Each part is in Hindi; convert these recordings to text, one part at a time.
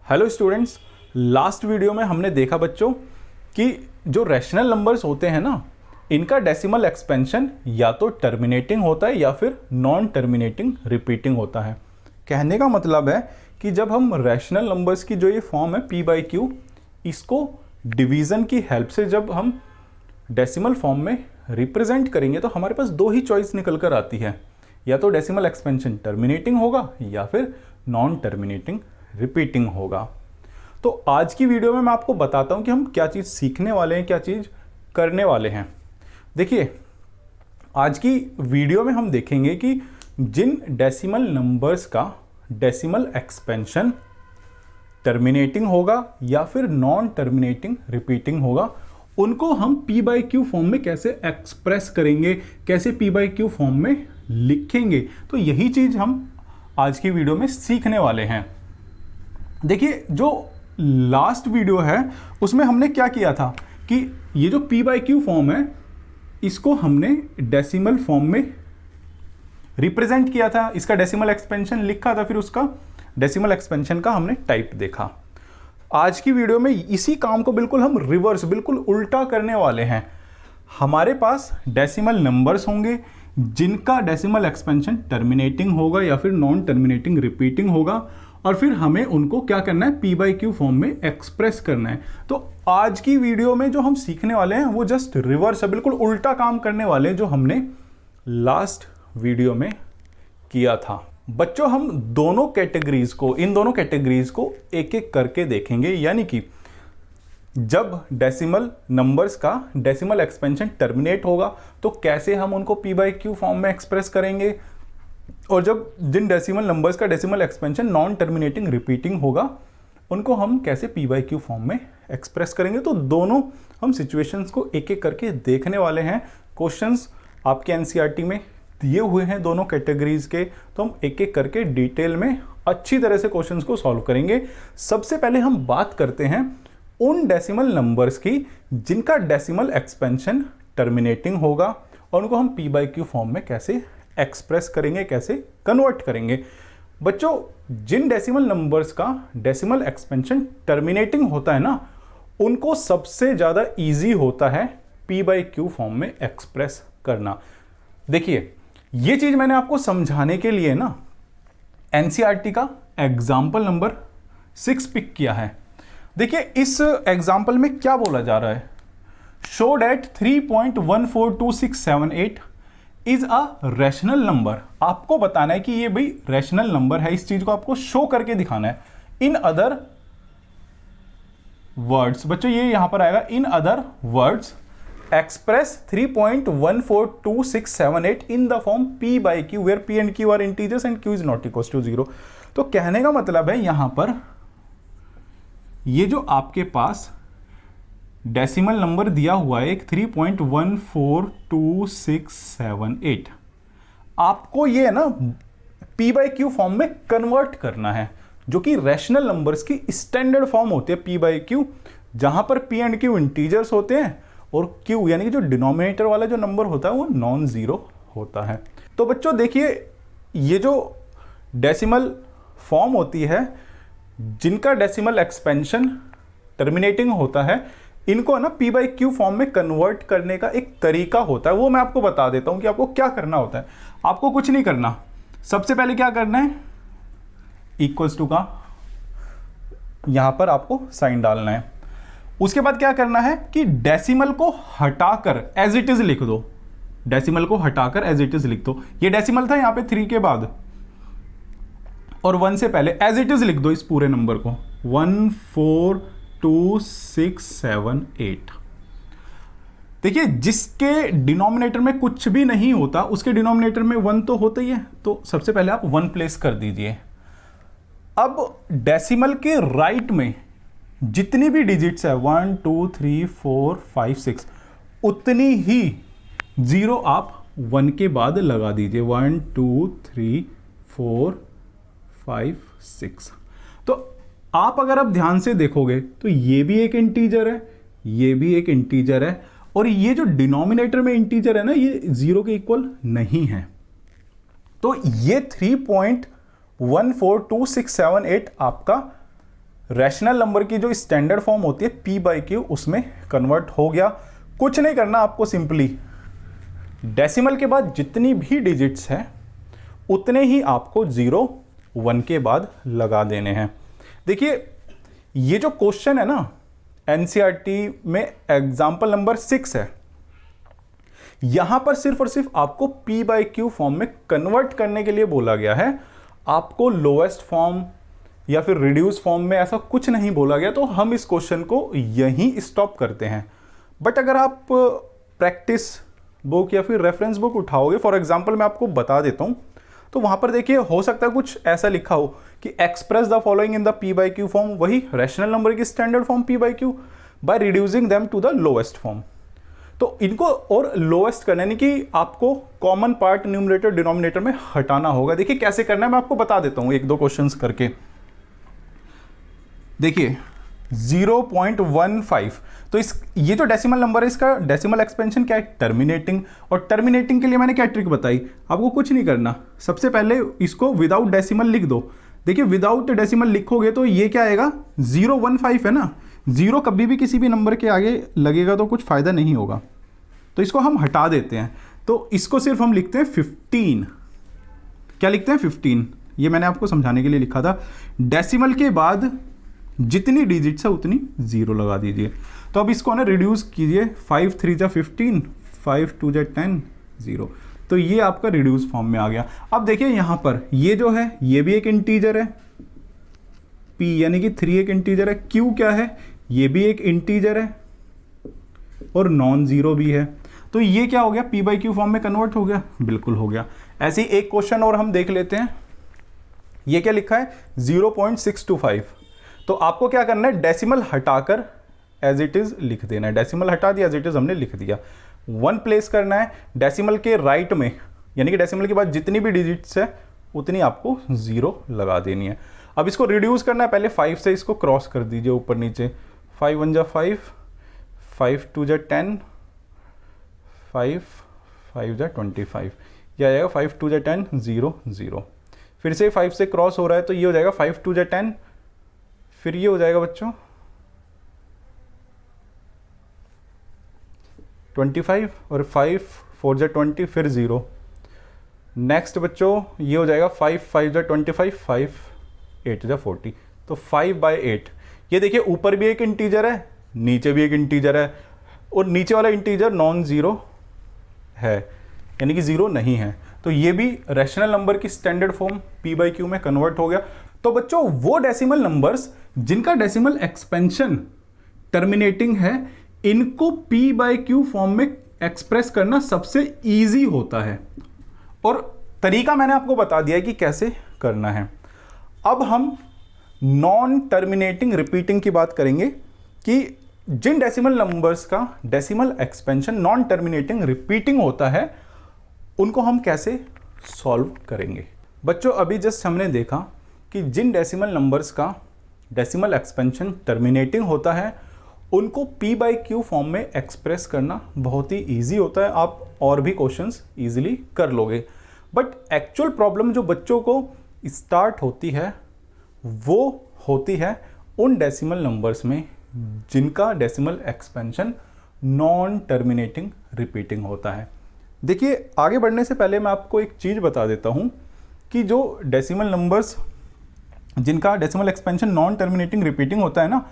हेलो स्टूडेंट्स, लास्ट वीडियो में हमने देखा बच्चों कि जो रैशनल नंबर्स होते हैं ना, इनका डेसिमल एक्सपेंशन या तो टर्मिनेटिंग होता है या फिर नॉन टर्मिनेटिंग रिपीटिंग होता है। कहने का मतलब है कि जब हम रैशनल नंबर्स की जो ये फॉर्म है p बाई क्यू, इसको डिवीज़न की हेल्प से जब हम डेसिमल फॉर्म में रिप्रेजेंट करेंगे तो हमारे पास दो ही चॉइस निकल कर आती है, या तो डेसिमल एक्सपेंशन टर्मिनेटिंग होगा या फिर नॉन टर्मिनेटिंग रिपीटिंग होगा। तो आज की वीडियो में मैं आपको बताता हूं कि हम क्या चीज़ सीखने वाले हैं, क्या चीज़ करने वाले हैं। देखिए, आज की वीडियो में हम देखेंगे कि जिन डेसिमल नंबर्स का डेसिमल एक्सपेंशन टर्मिनेटिंग होगा या फिर नॉन टर्मिनेटिंग रिपीटिंग होगा, उनको हम p बाई क्यू फॉर्म में कैसे एक्सप्रेस करेंगे, कैसे p बाई क्यू फॉर्म में लिखेंगे। तो यही चीज़ हम आज की वीडियो में सीखने वाले हैं। देखिए, जो लास्ट वीडियो है उसमें हमने क्या किया था कि ये जो p बाई क्यू फॉर्म है इसको हमने डेसिमल फॉर्म में रिप्रेजेंट किया था, इसका डेसिमल एक्सपेंशन लिखा था, फिर उसका डेसिमल एक्सपेंशन का हमने टाइप देखा। आज की वीडियो में इसी काम को बिल्कुल हम रिवर्स, बिल्कुल उल्टा करने वाले हैं। हमारे पास डेसिमल नंबर्स होंगे जिनका डेसिमल एक्सपेंशन टर्मिनेटिंग होगा या फिर नॉन टर्मिनेटिंग रिपीटिंग होगा, और फिर हमें उनको क्या करना है, p बाई क्यू फॉर्म में एक्सप्रेस करना है। तो आज की वीडियो में जो हम सीखने वाले हैं वो जस्ट रिवर्स है, बिल्कुल उल्टा काम करने वाले हैं जो हमने लास्ट वीडियो में किया था। बच्चों, हम दोनों कैटेगरीज को, इन दोनों कैटेगरीज को एक एक करके देखेंगे। यानी कि जब डेसिमल नंबर्स का डेसिमल एक्सपेंशन टर्मिनेट होगा तो कैसे हम उनको p बाई क्यू फॉर्म में एक्सप्रेस करेंगे, और जब जिन डेसिमल नंबर्स का decimal expansion non terminating repeating होगा उनको हम कैसे p बाई क्यू फॉर्म में एक्सप्रेस करेंगे। तो दोनों हम सिचुएशंस को एक एक करके देखने वाले हैं। क्वेश्चंस आपके एनसीईआरटी में दिए हुए हैं दोनों कैटेगरीज के, तो हम एक एक करके डिटेल में अच्छी तरह से क्वेश्चंस को सॉल्व करेंगे। सबसे पहले हम बात करते हैं उन डेसिमल नंबर्स की जिनका डेसिमल एक्सपेंशन टर्मिनेटिंग होगा, और उनको हम p बाई क्यू फॉर्म में कैसे एक्सप्रेस करेंगे, कैसे कन्वर्ट करेंगे। बच्चों, जिन डेसिमल नंबर्स का डेसिमल एक्सपेंशन टर्मिनेटिंग होता है ना, उनको सबसे ज़्यादा इजी होता है p बाई क्यू फॉर्म में एक्सप्रेस करना। देखिए, ये चीज़ मैंने आपको समझाने के लिए ना एनसीईआरटी का एग्जाम्पल नंबर 6 पिक किया है। देखिए, इस एग्जाम्पल में क्या बोला जा रहा है, show date 3.142678 is a rational number. आपको बताना है कि ये भाई रैशनल नंबर है, इस चीज को आपको शो करके दिखाना है। इन अदर वर्ड्स, बच्चों ये यहां पर आएगा, in other words express 3.142678 in the form p by Q where p and q are integers and q is not equal to 0। तो कहने का मतलब है यहां पर ये जो आपके पास डेसिमल नंबर दिया हुआ है एक 3.142678, आपको ये है ना p बाई क्यू फॉर्म में कन्वर्ट करना है, जो कि रैशनल नंबर्स की स्टैंडर्ड फॉर्म होती है p बाई क्यू, जहां पर p एंड q इंटीजर्स होते हैं और q यानी कि जो डिनोमिनेटर वाला जो नंबर होता है वो नॉन जीरो होता है। तो बच्चों देखिए, ये जो डेसिमल फॉर्म होती है जिनका डेसिमल एक्सपेंशन टर्मिनेटिंग होता है, इनको है ना p बाई क्यू फॉर्म में कन्वर्ट करने का एक तरीका होता है। वो मैं आपको बता देता हूं कि आपको क्या करना होता है। आपको कुछ नहीं करना, सबसे पहले क्या करना है, इक्वल्स टू का यहां पर आपको साइन डालना है। उसके बाद क्या करना है कि डेसिमल को हटाकर एज इट इज लिख दो, डेसिमल को हटाकर एज इट इज लिख दो। ये डेसिमल था यहां पे 3 के बाद और 1 से पहले, एज इट इज लिख दो इस पूरे नंबर को 14268। देखिए, जिसके डिनोमिनेटर में कुछ भी नहीं होता उसके डिनोमिनेटर में 1 तो होता ही है, तो सबसे पहले आप 1 प्लेस कर दीजिए। अब डेसिमल के राइट में जितनी भी डिजिट्स है 1 2 3 4 5 6, उतनी ही जीरो आप 1 के बाद लगा दीजिए, 1 2 3 4 5 6। तो आप अगर आप ध्यान से देखोगे तो ये भी एक इंटीजर है, ये भी एक इंटीजर है, और ये जो डिनोमिनेटर में इंटीजर है ना, ये 0 के इक्वल नहीं है। तो ये 3.142678 आपका रैशनल नंबर की जो स्टैंडर्ड फॉर्म होती है p बाई क्यू उसमें कन्वर्ट हो गया। कुछ नहीं करना आपको, सिंपली डेसिमल के बाद जितनी भी डिजिट्स हैं उतने ही आपको 0 1 के बाद लगा देने हैं। देखिए ये जो क्वेश्चन है ना एनसीईआरटी में एग्जाम्पल नंबर 6 है, यहां पर सिर्फ और सिर्फ आपको p बाई क्यू फॉर्म में कन्वर्ट करने के लिए बोला गया है। आपको लोएस्ट फॉर्म या फिर रिड्यूस फॉर्म में ऐसा कुछ नहीं बोला गया, तो हम इस क्वेश्चन को यहीं स्टॉप करते हैं। बट अगर आप प्रैक्टिस बुक या फिर रेफरेंस बुक उठाओगे, फॉर एग्जांपल मैं आपको बता देता हूं, तो वहां पर देखिए हो सकता है कुछ ऐसा लिखा हो कि express the following in the p by Q form, वही रैशनल नंबर की standard form p by Q by reducing them to the lowest form. तो इनको और लोएस्ट करना यानी कि आपको कॉमन पार्ट न्यूमरेटर डिनोमिनेटर में हटाना होगा। देखिए कैसे करना है मैं आपको बता देता हूं एक दो क्वेश्चंस करके। देखिए 0.15, तो ये जो डेसिमल नंबर है इसका डेसिमल एक्सपेंशन क्या है, टर्मिनेटिंग। और टर्मिनेटिंग के लिए मैंने क्या ट्रिक बताई, आपको कुछ नहीं करना, सबसे पहले इसको विदाउट डेसिमल लिख दो। देखिए विदाउट डेसिमल लिखोगे तो ये क्या आएगा 015 है ना, 0 कभी भी किसी भी नंबर के आगे लगेगा तो कुछ फायदा नहीं होगा, तो इसको हम हटा देते हैं। तो इसको सिर्फ हम लिखते हैं 15। क्या लिखते हैं 15, ये मैंने आपको समझाने के लिए लिखा था। डेसिमल के बाद जितनी डिजिट्स है उतनी 0 लगा दीजिए। तो अब इसको ना रिड्यूस कीजिए, 5 3 जा 15, 5 2 जा 10, 0। तो ये आपका रिड्यूस फॉर्म में आ गया। अब देखिए यहाँ पर ये जो है ये भी एक इंटीजर है, p यानी कि 3 एक इंटीजर है, q क्या है ये भी एक इंटीजर है और नॉन जीरो भी है। तो ये क्या हो गया p बाई क्यू फॉर्म में कन्वर्ट हो गया, बिल्कुल हो गया। ऐसे ही एक क्वेश्चन और हम देख लेते हैं। ये क्या लिखा है 0.625, तो आपको क्या करना है डेसिमल हटाकर एज इट इज लिख देना है। डेसिमल हटा दिया, एज इट इज हमने लिख दिया। 1 प्लेस करना है डेसिमल के राइट में, यानी कि डेसिमल के बाद जितनी भी डिजिट्स है उतनी आपको 0 लगा देनी है। अब इसको रिड्यूस करना है, पहले 5 से इसको क्रॉस कर दीजिए ऊपर नीचे, 5 1 जा 5, 5 2 जा 10, 5 5 जा 25, यह आ जाएगा 5 2 जा 10, 0 0। फिर से 5 से क्रॉस हो रहा है तो ये हो जाएगा 5 2 जा 10, फिर ये हो जाएगा बच्चों 25 और 5 4 जा 20, फिर 0। नेक्स्ट बच्चों ये हो जाएगा 5 5 जा 25, 5 8 जा 40, तो 5 बाई 8। ये देखिए ऊपर भी एक इंटीजर है, नीचे भी एक इंटीजर है, और नीचे वाला इंटीजर नॉन जीरो है यानी कि 0 नहीं है। तो ये भी रैशनल नंबर की standard form p by Q में कन्वर्ट हो गया। तो बच्चों वो डेसिमल नंबर्स जिनका डेसिमल एक्सपेंशन टर्मिनेटिंग है, इनको p बाई क्यू फॉर्म में एक्सप्रेस करना सबसे इजी होता है, और तरीका मैंने आपको बता दिया है कि कैसे करना है। अब हम नॉन टर्मिनेटिंग रिपीटिंग की बात करेंगे कि जिन डेसिमल नंबर्स का decimal expansion non terminating repeating होता है उनको हम कैसे सॉल्व करेंगे। बच्चों अभी जस्ट हमने देखा कि जिन डेसिमल नंबर्स का डेसिमल एक्सपेंशन टर्मिनेटिंग होता है उनको p बाई क्यू फॉर्म में एक्सप्रेस करना बहुत ही ईजी होता है, आप और भी क्वेश्चंस ईजिली कर लोगे। बट एक्चुअल प्रॉब्लम जो बच्चों को स्टार्ट होती है वो होती है उन डेसिमल नंबर्स में जिनका decimal expansion non terminating repeating होता है। देखिए आगे बढ़ने से पहले मैं आपको एक चीज़ बता देता हूँ कि जो डेसिमल नंबर्स जिनका decimal expansion non terminating repeating होता है ना,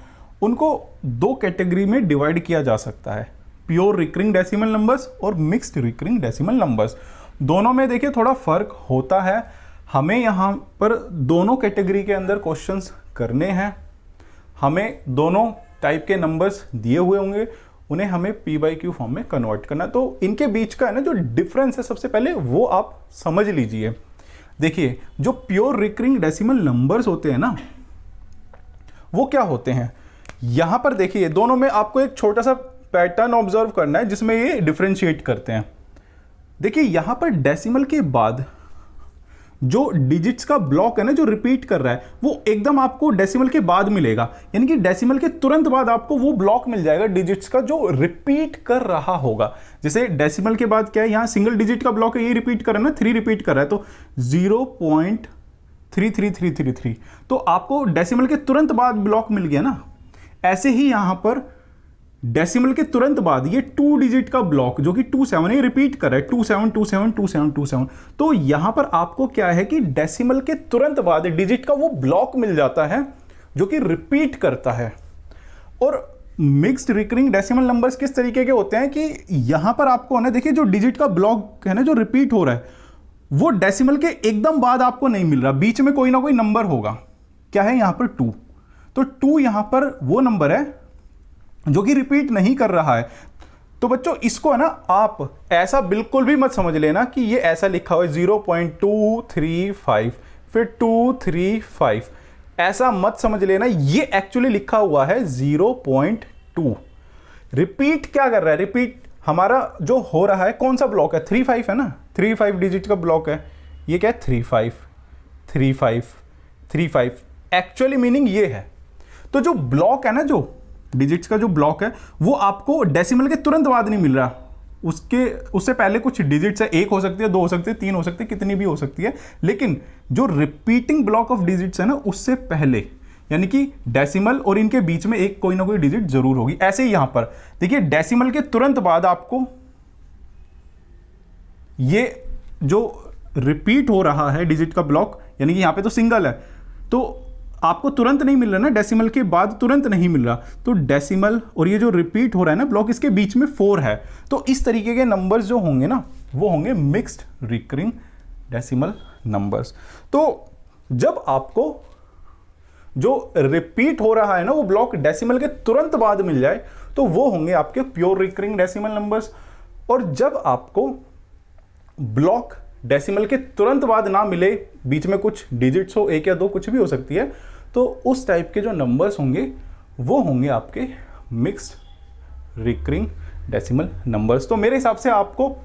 उनको 2 कैटेगरी में डिवाइड किया जा सकता है, प्योर रिकरिंग डेसिमल नंबर्स और मिक्स्ड रिकरिंग डेसिमल नंबर्स। दोनों में देखिए थोड़ा फर्क होता है। हमें यहाँ पर दोनों कैटेगरी के अंदर क्वेश्चंस करने हैं, हमें दोनों टाइप के नंबर्स दिए हुए होंगे, उन्हें हमें p बाई क्यू फॉर्म में कन्वर्ट करना। तो इनके बीच का है ना जो डिफरेंस है सबसे पहले वो आप समझ लीजिए। देखिए जो प्योर रिकरिंग डेसिमल नंबर्स होते हैं ना वो क्या होते हैं, यहां पर देखिए दोनों में आपको एक छोटा सा पैटर्न ऑब्जर्व करना है जिसमें ये डिफरेंशिएट करते हैं। देखिए यहां पर डेसिमल के बाद जो डिजिट्स का ब्लॉक है ना जो रिपीट कर रहा है वो एकदम आपको डेसिमल के बाद मिलेगा, यानी कि डेसिमल के तुरंत बाद आपको वो ब्लॉक मिल जाएगा डिजिट्स का जो रिपीट कर रहा होगा। जैसे डेसिमल के बाद क्या है, यहाँ सिंगल डिजिट का ब्लॉक है, ये रिपीट कर रहा है ना, 3 रिपीट कर रहा है, तो 33333। तो आपको डेसिमल के तुरंत बाद ब्लॉक मिल गया ना। ऐसे ही यहां पर डेसिमल के तुरंत बाद ये 2 डिजिट का ब्लॉक जो कि 27 ये रिपीट कर रहा है 27272727। तो यहां पर आपको क्या है कि डेसिमल के तुरंत बाद डिजिट का वो ब्लॉक मिल जाता है जो कि रिपीट करता है। और मिक्स्ड रिकरिंग डेसिमल नंबर्स किस तरीके के होते हैं कि यहां पर आपको ना देखिए जो डिजिट का ब्लॉक है ना जो रिपीट हो रहा है वो डेसिमल के एकदम बाद आपको नहीं मिल रहा, बीच में कोई ना कोई नंबर होगा। क्या है यहां पर 2, तो 2 यहां पर वो नंबर है जो कि रिपीट नहीं कर रहा है। तो बच्चों इसको है ना आप ऐसा बिल्कुल भी मत समझ लेना कि ये ऐसा लिखा हुआ है 0.235 फिर 235, ऐसा मत समझ लेना। ये एक्चुअली लिखा हुआ है 0.2। रिपीट क्या कर रहा है, रिपीट हमारा जो हो रहा है कौन सा ब्लॉक है 35 है ना, 35 डिजिट का ब्लॉक है। ये क्या है 35 35 35, एक्चुअली मीनिंग ये है। तो जो ब्लॉक है ना जो डिजिट्स का जो ब्लॉक है वो आपको डेसिमल के तुरंत बाद नहीं मिल रहा, उससे पहले कुछ डिजिट्स है, 1 हो सकती है 2 हो सकती है 3 हो सकती है कितनी भी हो सकती है, लेकिन जो रिपीटिंग ब्लॉक ऑफ डिजिट्स है ना उससे पहले यानी कि डेसिमल और इनके बीच में एक कोई ना कोई डिजिट जरूर होगी। ऐसे ही यहां पर देखिए डेसिमल के तुरंत बाद आपको ये जो रिपीट हो रहा है डिजिट का ब्लॉक यानी कि यहां पे तो सिंगल है तो आपको तुरंत नहीं मिल रहा ना, डेसिमल के बाद तुरंत नहीं मिल रहा। तो डेसिमल और ये जो रिपीट हो रहा है ना ब्लॉक इसके बीच में 4 है। तो इस तरीके के नंबर्स जो होंगे ना वो होंगे मिक्स्ड रिकरिंग डेसिमल नंबर्स। तो जब आपको जो रिपीट हो रहा है ना वो ब्लॉक डेसिमल के तुरंत बाद मिल जाए तो वो होंगे आपके प्योर रिकरिंग डेसिमल नंबर्स। और जब आपको ब्लॉक डेसिमल के तुरंत बाद ना मिले, बीच में कुछ डिजिट्स हो 1 या 2 कुछ भी हो सकती है, तो उस टाइप के जो नंबर्स होंगे वो होंगे आपके मिक्स्ड रिकरिंग डेसिमल नंबर्स। तो मेरे हिसाब से आपको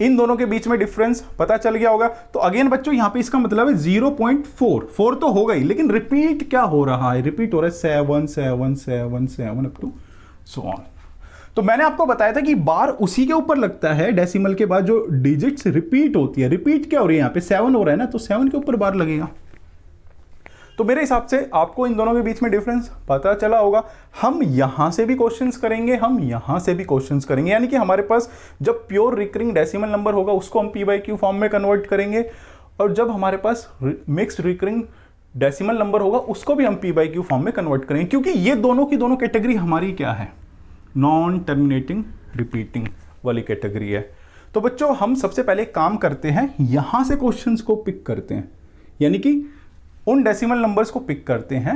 इन दोनों के बीच में डिफरेंस पता चल गया होगा। तो अगेन बच्चों यहां पे इसका मतलब है 0.4 तो होगा ही, लेकिन रिपीट क्या हो रहा है, रिपीट हो रहा है 7 7 7 7 अप टू सो ऑन। तो मैंने आपको बताया था कि बार उसी के ऊपर लगता है डेसिमल के बाद जो डिजिट्स रिपीट होती है। रिपीट क्या हो रही है यहां पे 7 हो रहा है ना, तो 7 के ऊपर बार लगेगा। तो मेरे हिसाब से आपको इन दोनों के बीच में डिफरेंस पता चला होगा। हम यहां से भी क्वेश्चंस करेंगे, हम यहां से भी क्वेश्चंस करेंगे, यानी कि हमारे पास जब प्योर रिकरिंग डेसिमल नंबर होगा उसको हम p/q फॉर्म में कन्वर्ट करेंगे, और जब हमारे पास मिक्स्ड रिकरिंग डेसिमल नंबर होगा उसको भी हम p/q फॉर्म में कन्वर्ट करेंगे, क्योंकि ये दोनों की दोनों कैटेगरी हमारी क्या है, नॉन टर्मिनेटिंग रिपीटिंग वाली कैटेगरी है। तो बच्चों हम सबसे पहले काम करते हैं, यहां से क्वेश्चंस को पिक करते हैं, यानी कि उन डेसिमल नंबर्स को पिक करते हैं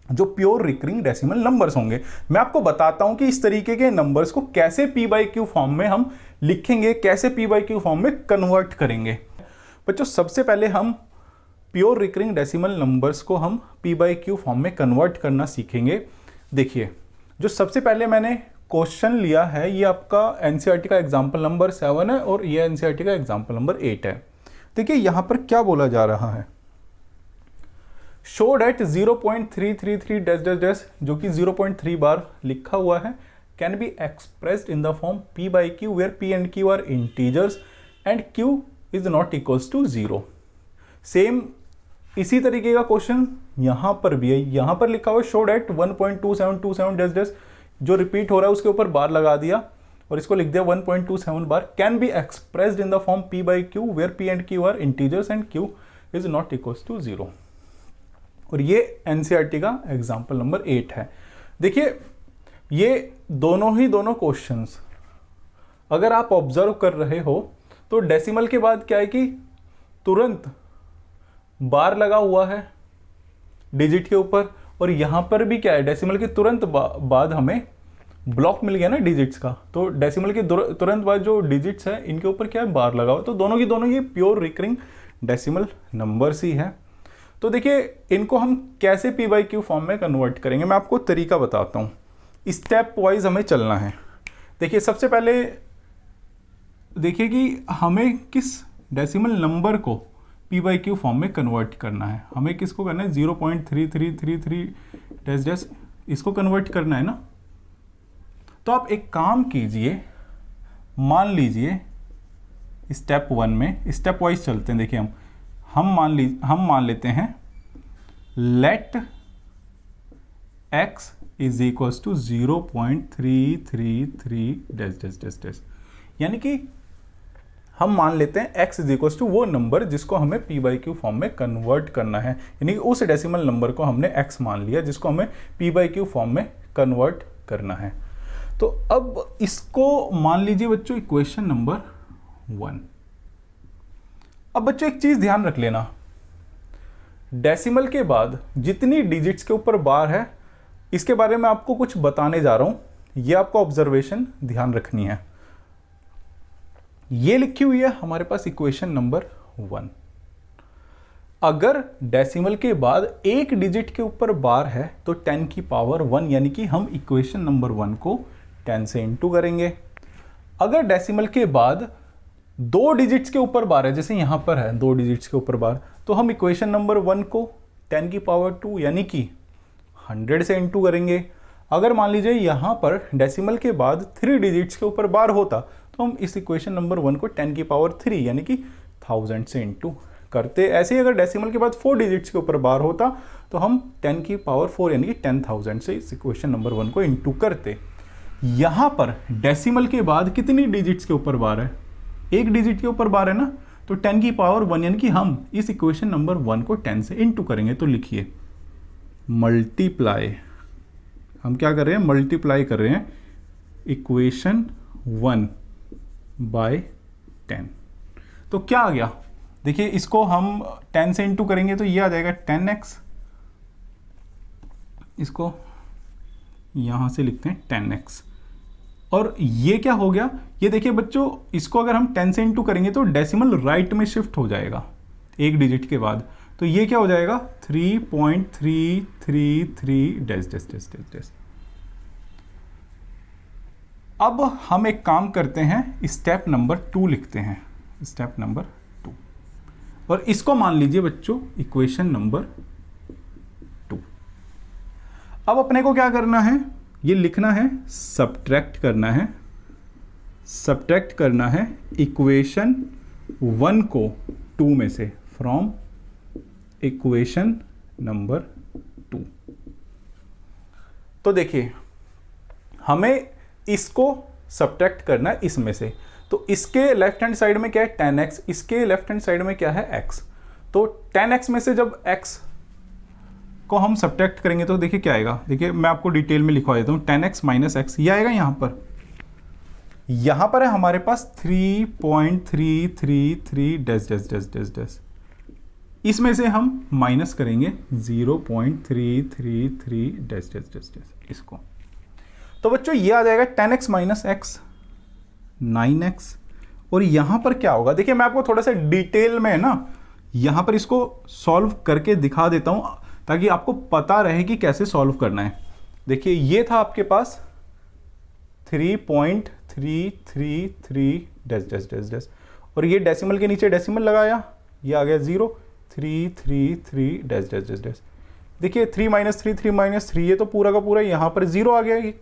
जो प्योर रिकरिंग डेसिमल नंबर्स होंगे। मैं आपको बताता हूं कि इस तरीके के नंबर्स को कैसे p/q फॉर्म में हम लिखेंगे, कैसे p/q फॉर्म में कन्वर्ट करेंगे। बच्चों सबसे पहले हम प्योर रिकरिंग डेसिमल नंबर्स को हम p/q फॉर्म में कन्वर्ट करना सीखेंगे। देखिए जो सबसे पहले मैंने क्वेश्चन लिया है ये आपका एनसीईआरटी का एग्जाम्पल नंबर 7 है और ये एनसीईआरटी का एग्जाम्पल नंबर 8 है। देखिए यहां पर क्या बोला जा रहा है, show that 0.333 dash dash dash जो कि 0.3 बार लिखा हुआ है can be expressed in the form p/q where p and q are integers and q is not equals to 0। Same इसी तरीके का क्वेश्चन यहां पर भी है, यहां पर लिखा हुआ है शो डेट 1.2727 डैश डैश जो रिपीट हो रहा है उसके ऊपर बार लगा दिया और इसको लिख दिया 1.27 bar, can be expressed in the form p/q where p and q are integers and q is not equals to 0। और ये एनसीईआरटी का एग्जाम्पल नंबर 8 है। देखिए ये दोनों क्वेश्चंस अगर आप ऑब्जर्व कर रहे हो तो डेसिमल के बाद क्या है कि तुरंत बार लगा हुआ है डिजिट के ऊपर, और यहां पर भी क्या है डेसिमल के तुरंत बाद हमें ब्लॉक मिल गया ना डिजिट्स का, तो डेसिमल के तुरंत बाद जो डिजिट्स है इनके ऊपर क्या है बार लगा हुआ। तो दोनों की दोनों ये प्योर रिकरिंग डेसिमल नंबर्स ही है। तो देखिए इनको हम कैसे p/q फॉर्म में कन्वर्ट करेंगे, मैं आपको तरीका बताता हूँ। स्टेप वाइज हमें चलना है। देखिए सबसे पहले देखिए कि हमें किस डेसिमल नंबर को p/q फॉर्म में कन्वर्ट करना है। हमें किसको करना है 0.3333 डैश डैश इसको कन्वर्ट करना है ना। तो आप एक काम कीजिए, मान लीजिए स्टेप 1 में, स्टेप वाइज चलते हैं। देखिए हम मान लेते हैं let x is equals to 0.333 dash dash dash dash, यानी कि हम मान लेते हैं x इज इक्वल्स टू वो नंबर जिसको हमें p बाई क्यू फॉर्म में कन्वर्ट करना है, यानी कि उस डेसिमल नंबर को हमने x मान लिया जिसको हमें p बाई क्यू फॉर्म में कन्वर्ट करना है। तो अब इसको मान लीजिए बच्चों इक्वेशन नंबर 1। अब बच्चों एक चीज ध्यान रख लेना, डेसिमल के बाद जितनी डिजिट्स के ऊपर बार है इसके बारे में आपको कुछ बताने जा रहा हूं, ये आपको ऑब्जर्वेशन ध्यान रखनी है। ये लिखी हुई है हमारे पास इक्वेशन नंबर 1। अगर डेसिमल के बाद एक डिजिट के ऊपर बार है तो 10 की पावर 1, यानी कि हम इक्वेशन नंबर 1 को 10 से इंटू करेंगे। अगर डेसिमल के बाद 2 डिजिट्स के ऊपर बार है, जैसे यहां पर है 2 डिजिट्स के ऊपर बार, तो हम इक्वेशन नंबर 1 को 10 की पावर 2 यानी कि 100 से इंटू करेंगे। अगर मान लीजिए यहां पर डेसिमल के बाद 3 डिजिट्स के ऊपर बार होता तो हम इस इक्वेशन नंबर 1 को 10 की पावर 3 यानी कि 1000 से इंटू करते। ऐसे ही अगर डेसिमल के बाद 4 डिजिट्स के ऊपर बार होता तो हम 10 की पावर 4 यानी कि 10,000 से इस इक्वेशन नंबर 1 को इंटू करते। यहां पर डेसिमल के बाद कितनी डिजिट्स के ऊपर बार है? एक डिजिट के ऊपर बार है ना, तो 10 की पावर 1 यानी कि हम इस इक्वेशन नंबर 1 को 10 से इंटू करेंगे। तो लिखिए मल्टीप्लाई, हम क्या कर रहे हैं? मल्टीप्लाई कर रहे हैं इक्वेशन 1 बाय 10। तो क्या आ गया? देखिए इसको हम 10 से इंटू करेंगे तो ये आ जाएगा 10x, इसको यहां से लिखते हैं 10x। और ये क्या हो गया? ये देखिए बच्चों, इसको अगर हम 10 से इंटू करेंगे तो डेसिमल राइट में शिफ्ट हो जाएगा एक डिजिट के बाद, तो ये क्या हो जाएगा? 3.333 dash dash dash dash dash. अब हम एक काम करते हैं, स्टेप नंबर 2 लिखते हैं, स्टेप नंबर 2, और इसको मान लीजिए बच्चों इक्वेशन नंबर 2। अब अपने को क्या करना है? ये लिखना है, सब्ट्रैक्ट करना है इक्वेशन 1 को 2 में से, फ्रॉम इक्वेशन नंबर 2। तो देखिए हमें इसको सब्ट्रैक्ट करना है इसमें से, तो इसके लेफ्ट हैंड साइड में क्या है? 10x, इसके लेफ्ट हैंड साइड में क्या है? x। तो 10x में से जब x को हम सब्ट्रैक्ट करेंगे तो देखिए क्या आएगा? देखिए मैं आपको डिटेल में लिखवा देता हूं, 10x माइनस x, ये आएगा यहां पर है हमारे पास 3.333 dash dash dash dash dash. इसमें से हम माइनस करेंगे 0.333 डैश डैश डैश डैश इसको। तो बच्चों ये आ जाएगा 10x माइनस x 9x। और यहां पर क्या होगा? देखिए मैं आपको थोड़ा सा डिटेल में ना यहां पर इसको सॉल्व करके दिखा देता हूं ताकि आपको पता रहे कि कैसे सॉल्व करना है। देखिए ये था आपके पास 3.333 डैश डैश डैश डैश, और ये डेसिमल के नीचे डेसिमल लगाया, ये आ गया 0.333 डैश डैश डैश डैश। देखिए 3 माइनस 3 3 माइनस 3, ये तो पूरा का पूरा यहाँ पर 0 आ गया।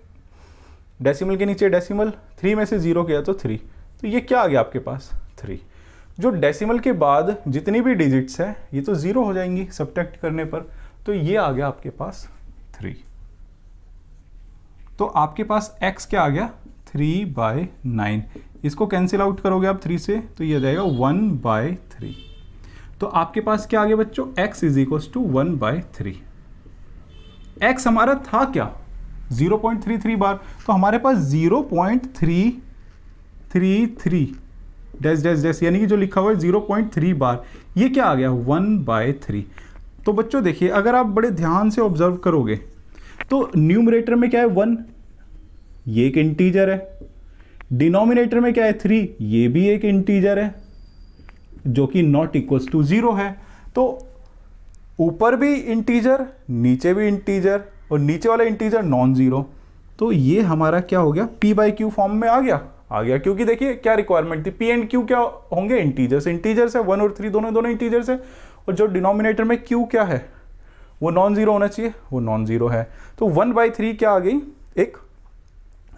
डेसिमल के नीचे डेसिमल, 3 में से 0 गया तो 3, तो ये क्या आ गया आपके पास? 3। जो डेसिमल के बाद जितनी भी डिजिट्स है ये तो 0 हो जाएंगी सब्ट्रैक्ट करने पर, तो ये आ गया आपके पास 3। तो आपके पास x क्या आ गया? 3/9। इसको कैंसिल आउट करोगे आप 3 से तो ये आ जाएगा 1/3। तो आपके पास क्या आ गया बच्चों? x is equal to 1/3। x हमारा था क्या? 0.33 बार, तो हमारे पास 0.333 डैश डैश डैश, यानी कि जो लिखा हुआ है 0.3 बार, ये क्या आ गया? 1/3। तो बच्चों देखिए अगर आप बड़े ध्यान से ऑब्जर्व करोगे तो न्यूमरेटर में क्या है? 1, ये एक इंटीजर है। डिनोमिनेटर में क्या है? 3, ये भी एक इंटीजर है जो कि नॉट इक्वल्स टू 0 है। तो ऊपर भी इंटीजर, नीचे भी इंटीजर, और नीचे वाला इंटीजर नॉन जीरो। तो ये हमारा क्या हो गया? p बाई क्यू फॉर्म में आ गया, क्योंकि देखिए क्या रिक्वायरमेंट थी, p एंड q क्या होंगे? इंटीजर्स है, 1 और 3 दोनों इंटीजर्स है, और जो डिनोमिनेटर में q क्या है वो नॉन जीरो होना चाहिए, वो नॉन जीरो है। तो 1/3 क्या आ गई? एक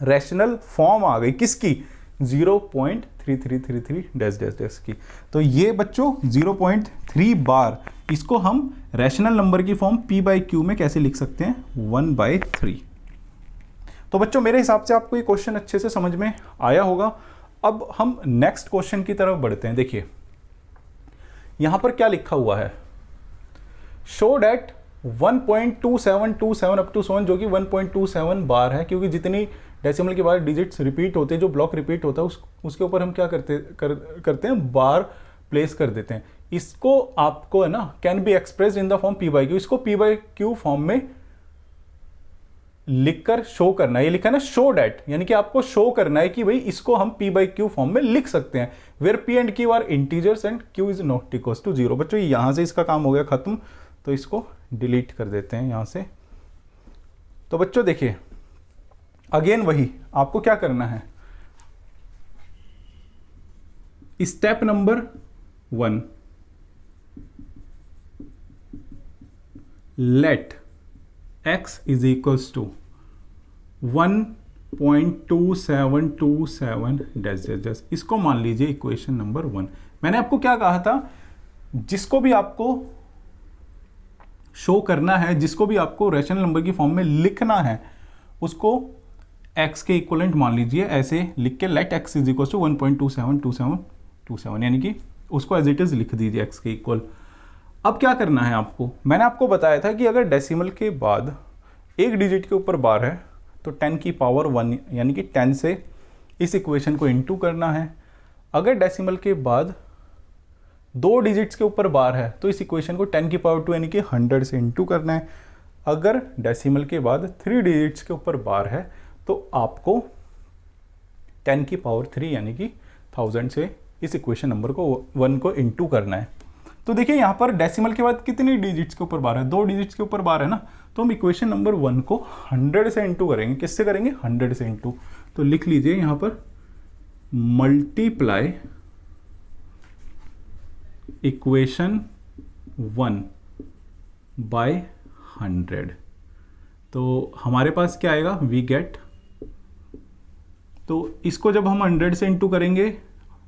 रैशनल फॉर्म आ गई, किसकी? 0.3333 डैश डैश डैश की। तो ये बच्चों 3 बार, इसको हम रैशनल नंबर की फॉर्म p/q में कैसे लिख सकते हैं, 1/3। तो बच्चों मेरे हिसाब से आपको ये क्वेश्चन अच्छे से समझ में आया होगा। अब हम नेक्स्ट क्वेश्चन की तरफ बढ़ते हैं। देखिए यहां पर क्या लिखा हुआ है, शो डैट 1.2727 अप टू 7, जो कि 1.27 बार है, क्योंकि जितनी डेसिमल के बाद डिजिट्स रिपीट होते हैं, जो ब्लॉक रिपीट होता है उसके ऊपर हम क्या करते हैं, बार प्लेस कर देते हैं। इसको आपको है ना can be express in the form p/q, इसको p/q फॉर्म में लिखकर शो करना है। ये लिखा है ना शो डैट, यानी कि आपको शो करना है कि भाई इसको हम p/q फॉर्म में लिख सकते हैं, where p and q are integers and q is not equals to 0। बच्चों यहां से इसका काम हो गया खत्म, तो इसको डिलीट कर देते हैं यहां से। तो बच्चों देखिए अगेन वही आपको क्या करना है, step number 1, let x is equals to 1.2727 dash dash dash, इसको मान लीजिए इक्वेशन नंबर 1। मैंने आपको क्या कहा था, जिसको भी आपको शो करना है, जिसको भी आपको रैशनल नंबर की फॉर्म में लिखना है, उसको x के इक्वलेंट मान लीजिए, ऐसे लिख के let x is equal to 1.272727, यानी कि उसको एज इट इज लिख दीजिए x के इक्वल। अब क्या करना है आपको, मैंने आपको बताया था कि अगर डेसिमल के बाद एक डिजिट के ऊपर बार है तो 10 की पावर 1 यानी कि 10 से इस इक्वेशन को इनटू करना है। अगर डेसिमल के बाद 2 डिजिट्स के ऊपर बार है तो इस इक्वेशन को 10 की पावर 2 यानी कि 100 से इनटू करना है। अगर डेसिमल के बाद 3 डिजिट्स के ऊपर बार है तो आपको 10 की पावर 3 यानी कि 1000 से इस इक्वेशन नंबर को 1 को इनटू करना है। तो देखिए यहाँ पर डेसिमल के बाद कितनी डिजिट्स के ऊपर बार है, 2 डिजिट्स के ऊपर बार है ना, तो हम इक्वेशन नंबर 1 को 100 से इनटू करेंगे। किससे करेंगे, 100 से इनटू। तो लिख लीजिए यहाँ पर मल्टीप्लाई इक्वेशन 1 बाय 100। तो हमारे पास क्या आएगा, वी गेट, तो इसको जब हम 100 से इनटू करेंगे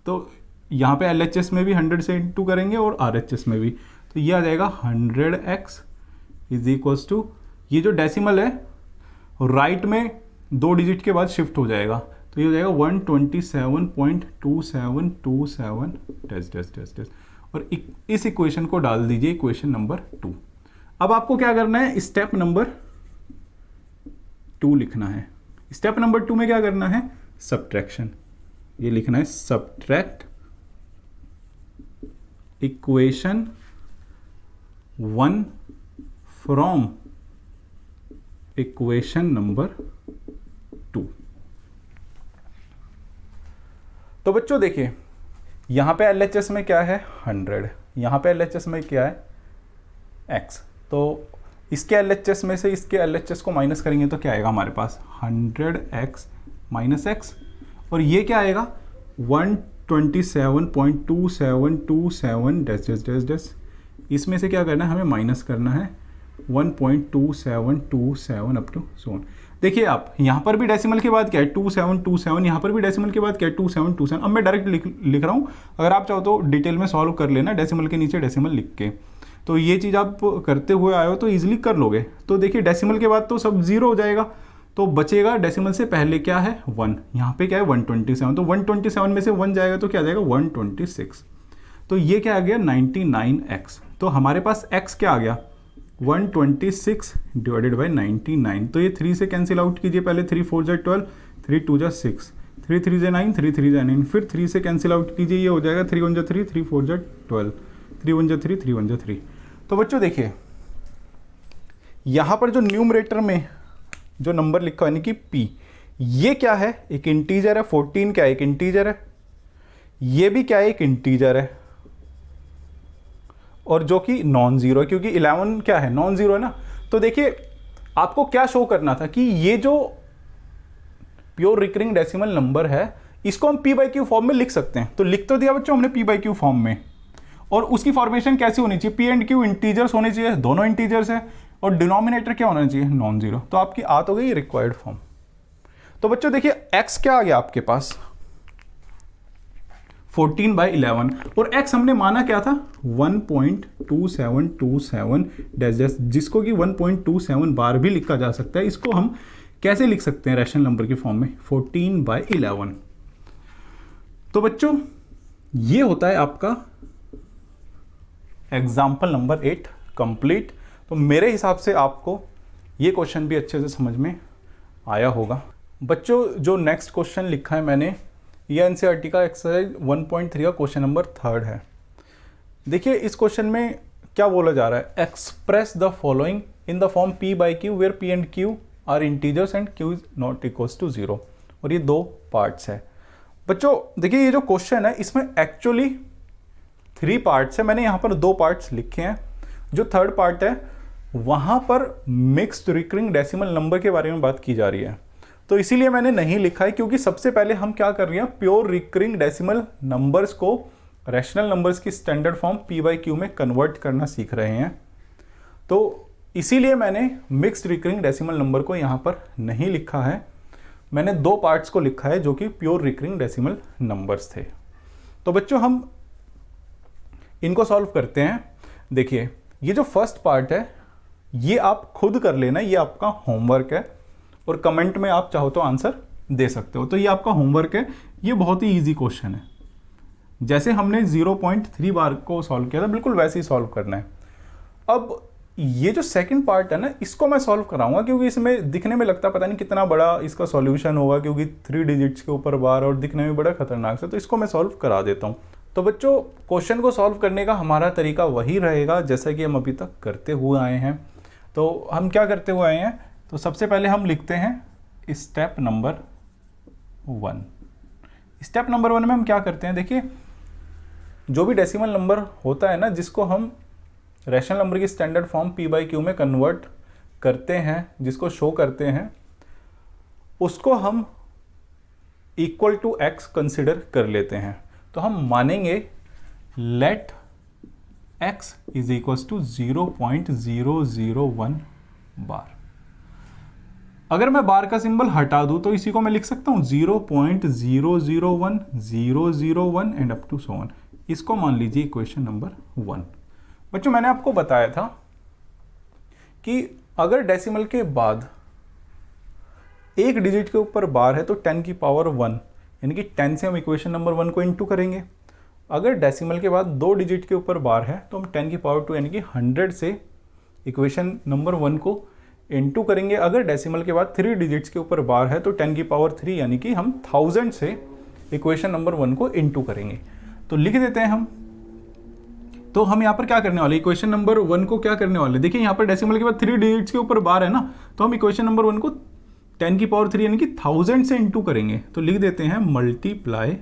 तो यहाँ पे LHS में भी 100 से इनटू करेंगे और RHS में भी, तो ये आ जाएगा 100x इज इक्वल्स टू, ये जो डेसिमल है राइट में 2 डिजिट के बाद शिफ्ट हो जाएगा, तो ये हो जाएगा 127.2727 डैश डैश डैश डैश, और इस इक्वेशन को डाल दीजिए इक्वेशन नंबर 2। अब आपको क्या करना है, स्टेप नंबर 2 लिखना है। स्टेप नंबर 2 में क्या करना है, सब्ट्रैक्शन, ये लिखना है subtract equation 1 from equation number 2। तो बच्चों देखिए यहां पे LHS में क्या है 100, यहां पे LHS में क्या है x, तो इसके LHS में से इसके LHS को माइनस करेंगे तो क्या आएगा हमारे पास 100x माइनस x, और ये क्या आएगा 127.2727 डैश डैश डैश डैश, इसमें से क्या करना है, हमें माइनस करना है 1.2727 अप टू सो ऑन। देखिए आप यहाँ पर भी डेसिमल के बाद क्या है 2727, यहाँ पर भी डेसिमल के बाद क्या है 2727। अब मैं डायरेक्ट लिख रहा हूँ, अगर आप चाहो तो डिटेल में सॉल्व कर लेना डेसिमल के नीचे डेसिमल लिख के, तो ये चीज़ आप करते हुए आए हो तो ईजिली कर लोगे। तो देखिए डेसिमल के बाद तो सब जीरो हो जाएगा, तो बचेगा डेसिमल से पहले क्या है 1, यहाँ पे क्या है 127, तो 127 में से 1 जाएगा तो क्या आ जाएगा 126, तो ये क्या आ गया 99x। तो हमारे पास x क्या आ गया 126 डिवाइडेड बाई 99, तो ये 3 से कैंसिल आउट कीजिए, पहले 3 4 जा 12, 3 2 जा 6, 3 3 जा 9, 3 3 जा 9, फिर 3 से कैंसिल आउट कीजिए, ये हो जाएगा 3 1 जा 3, 3 4 जा 12, 3 1 जा 3, 3 1 जा 3। तो बच्चों देखिए यहाँ पर जो न्यूमरेटर में जो नंबर लिखा है यानी कि p, ये क्या है एक इंटीजर है, 14 क्या है एक इंटीजर है, ये भी क्या है एक इंटीजर है, और जो कि नॉन जीरो है क्योंकि 11 क्या है नॉन जीरो है ना। तो देखिए आपको क्या शो करना था कि ये जो प्योर रिकरिंग डेसिमल नंबर है इसको हम p/q फॉर्म में लिख सकते हैं। तो लिख तो दिया बच्चों हमने p/q फॉर्म में, और उसकी फॉर्मेशन कैसी होनी चाहिए, p एंड q इंटीजर्स होने चाहिए, दोनों इंटीजर्स है, और डिनोमिनेटर क्या होना चाहिए नॉन जीरो। तो आपकी आ तो गई रिक्वायर्ड फॉर्म। तो बच्चों देखिए x क्या आ गया आपके पास 14/11 और x हमने माना क्या था 1.2727 डैश डैश, जिसको कि 1.27 बार भी लिखा जा सकता है। इसको हम कैसे लिख सकते हैं रैशनल नंबर की फॉर्म में 14/11। तो बच्चों ये होता है आपका एग्जाम्पल नंबर 8 कंप्लीट। तो मेरे हिसाब से आपको ये क्वेश्चन भी अच्छे से समझ में आया होगा। बच्चों जो नेक्स्ट क्वेश्चन लिखा है मैंने, ये एनसीईआरटी का एक्सरसाइज 1.3 का क्वेश्चन नंबर 3 है। देखिए इस क्वेश्चन में क्या बोला जा रहा है, express the following in the form p/q where p and q are integers and q is not equals to 0। और ये 2 पार्ट्स है। बच्चों देखिए ये जो क्वेश्चन है इसमें एक्चुअली 3 पार्ट्स है, मैंने यहाँ पर 2 पार्ट्स लिखे हैं। जो 3rd पार्ट है वहाँ पर मिक्स्ड रिकरिंग डेसिमल नंबर के बारे में बात की जा रही है, तो इसीलिए मैंने नहीं लिखा है, क्योंकि सबसे पहले हम क्या कर रहे हैं प्योर रिकरिंग डेसिमल नंबर्स को रैशनल नंबर्स की स्टैंडर्ड फॉर्म p/q में कन्वर्ट करना सीख रहे हैं। तो इसीलिए मैंने मिक्स्ड रिकरिंग डेसिमल नंबर को यहाँ पर नहीं लिखा है, मैंने 2 पार्ट्स को लिखा है जो कि प्योर रिकरिंग डेसिमल नंबर्स थे। तो बच्चों हम इनको सॉल्व करते हैं। देखिए ये जो फर्स्ट पार्ट है ये आप खुद कर लेना, ये आपका होमवर्क है और कमेंट में आप चाहो तो आंसर दे सकते हो। तो ये आपका होमवर्क है, ये बहुत ही इजी क्वेश्चन है। जैसे हमने 0.3 बार को सॉल्व किया था बिल्कुल वैसे ही सॉल्व करना है। अब ये जो सेकंड पार्ट है ना इसको मैं सॉल्व कराऊंगा, क्योंकि इसमें दिखने में लगता पता नहीं कितना बड़ा इसका सॉल्यूशन होगा, क्योंकि 3 डिजिट्स के ऊपर बार और दिखने में बड़ा खतरनाक सा, तो इसको मैं सॉल्व करा देता हूँ। तो बच्चों क्वेश्चन को सॉल्व करने का हमारा तरीका वही रहेगा जैसा कि हम अभी तक करते हुए आए हैं। तो हम क्या करते हुए आए हैं, तो सबसे पहले हम लिखते हैं स्टेप नंबर 1। स्टेप नंबर 1 में हम क्या करते हैं, देखिए जो भी डेसिमल नंबर होता है ना जिसको हम रैशनल नंबर की स्टैंडर्ड फॉर्म p/q में कन्वर्ट करते हैं, जिसको शो करते हैं, उसको हम इक्वल टू x कंसिडर कर लेते हैं। तो हम मानेंगे let x is equals to 0.001 bar. अगर मैं बार का सिंबल हटा दूं तो इसी को मैं लिख सकता हूं 0.001 and up to so on. इसको मान लीजिए इक्वेशन नंबर 1। बच्चों मैंने आपको बताया था कि अगर डेसिमल के बाद एक डिजिट के ऊपर बार है तो 10 की पावर 1 यानी कि 10 से हम इक्वेशन नंबर 1 को इनटू करेंगे। अगर डेसिमल के बाद 2 डिजिट के ऊपर बार है तो हम 10 की पावर 2 यानी कि 100 से इक्वेशन नंबर 1 को इनटू करेंगे। अगर डेसिमल के बाद 3 डिजिट्स के ऊपर बार है तो 10 की पावर 3 यानी कि हम 1000 से इक्वेशन नंबर 1 को इनटू करेंगे। तो लिख देते हैं हम। तो हम यहाँ पर क्या करने वाले, इक्वेशन नंबर 1 को क्या करने वाले, देखिए यहाँ पर डेसिमल के बाद 3 डिजिट्स के ऊपर बार है ना, तो हम इक्वेशन नंबर 1 को 10 की पावर 3 यानी कि 1000 से इनटू करेंगे। तो लिख देते हैं मल्टीप्लाई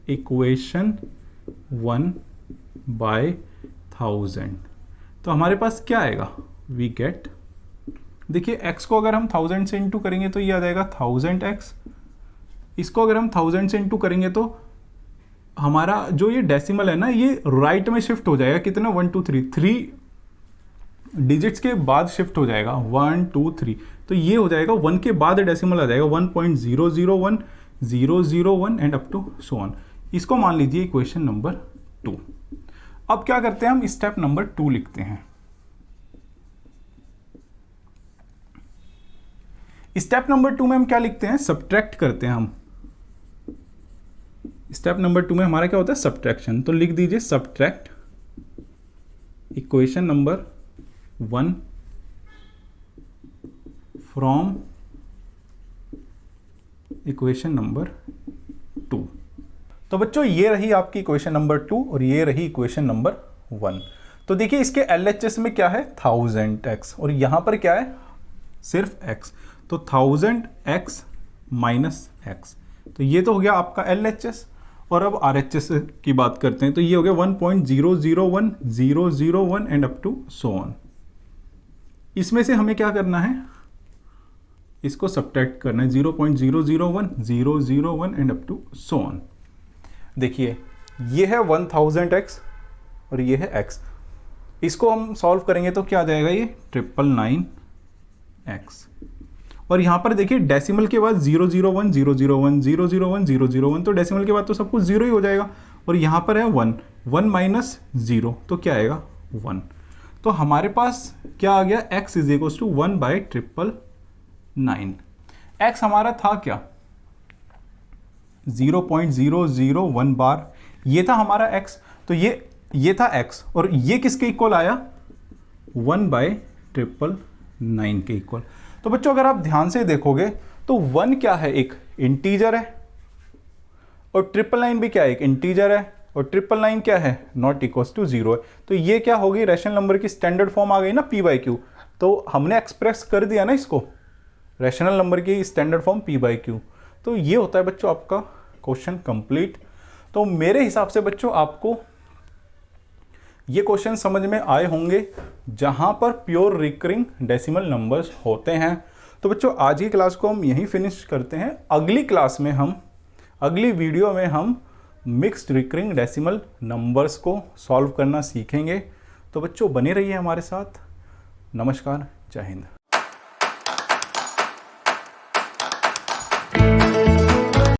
इक्वेशन 1 बाय 1000। तो हमारे पास क्या आएगा, वी गेट, देखिए x को अगर हम 1000 से इंटू करेंगे तो ये आ जाएगा 1000x। इसको अगर हम 1000 से इंटू करेंगे तो हमारा जो ये डेसिमल है ना ये राइट में शिफ्ट हो जाएगा, कितना 1 2 3 डिजिट्स के बाद शिफ्ट हो जाएगा 1 2 3। तो ये हो जाएगा 1 के बाद डेसिमल आ जाएगा 1.001 and up to so on. इसको मान लीजिए इक्वेशन नंबर 2। अब क्या करते हैं, हम स्टेप नंबर 2 लिखते हैं। स्टेप नंबर 2 में हम क्या लिखते हैं, सब्ट्रैक्ट करते हैं हम। स्टेप नंबर 2 में हमारा क्या होता है, सब्ट्रैक्शन। तो लिख दीजिए subtract equation number 1 from equation number 2। तो बच्चों ये रही आपकी इक्वेशन नंबर 2 और ये रही इक्वेशन नंबर 1। तो देखिए इसके LHS में क्या है 1000x और यहां पर क्या है सिर्फ x, तो 1000x माइनस x। तो ये तो हो गया आपका LHS। और अब RHS की बात करते हैं, तो ये हो गया 1.001001 and up to so on. इसमें से हमें क्या करना है, इसको सब्ट्रैक्ट करना है 0.001001 and up to so on. देखिए ये है 1000x और ये है x। इसको हम सॉल्व करेंगे तो क्या आ जाएगा, ये 999x। और यहाँ पर देखिए डेसिमल के बाद 001 001 001 001, तो डेसिमल के बाद तो सब कुछ जीरो ही हो जाएगा। और यहाँ पर है 1, 1 माइनस 0 तो क्या आएगा 1। तो हमारे पास क्या आ गया, x is equal to 1/999। x हमारा था क्या 0.001 बार, ये था हमारा x। तो ये था x और ये किसके इक्वल आया 1/999 के इक्वल। तो बच्चों अगर आप ध्यान से देखोगे तो 1 क्या है, एक इंटीजर है, और 999 भी क्या है, एक इंटीजर है, और 999 क्या है, नॉट इक्वल्स टू 0 है। तो ये क्या होगी, रैशनल नंबर की स्टैंडर्ड फॉर्म आ गई ना p/q। तो हमने एक्सप्रेस कर दिया ना इसको, रैशनल नंबर की स्टैंडर्ड फॉर्म p/q। तो ये होता है बच्चों आपका क्वेश्चन कंप्लीट। तो मेरे हिसाब से बच्चों आपको ये क्वेश्चन समझ में आए होंगे जहां पर प्योर रिकरिंग डेसिमल नंबर्स होते हैं। तो बच्चों आज की क्लास को हम यहीं फिनिश करते हैं। अगली क्लास में अगली वीडियो में हम मिक्स्ड रिकरिंग डेसिमल नंबर्स को सॉल्व करना सीखेंगे। तो बच्चों बने रहिए हमारे साथ। नमस्कार, जय हिंद।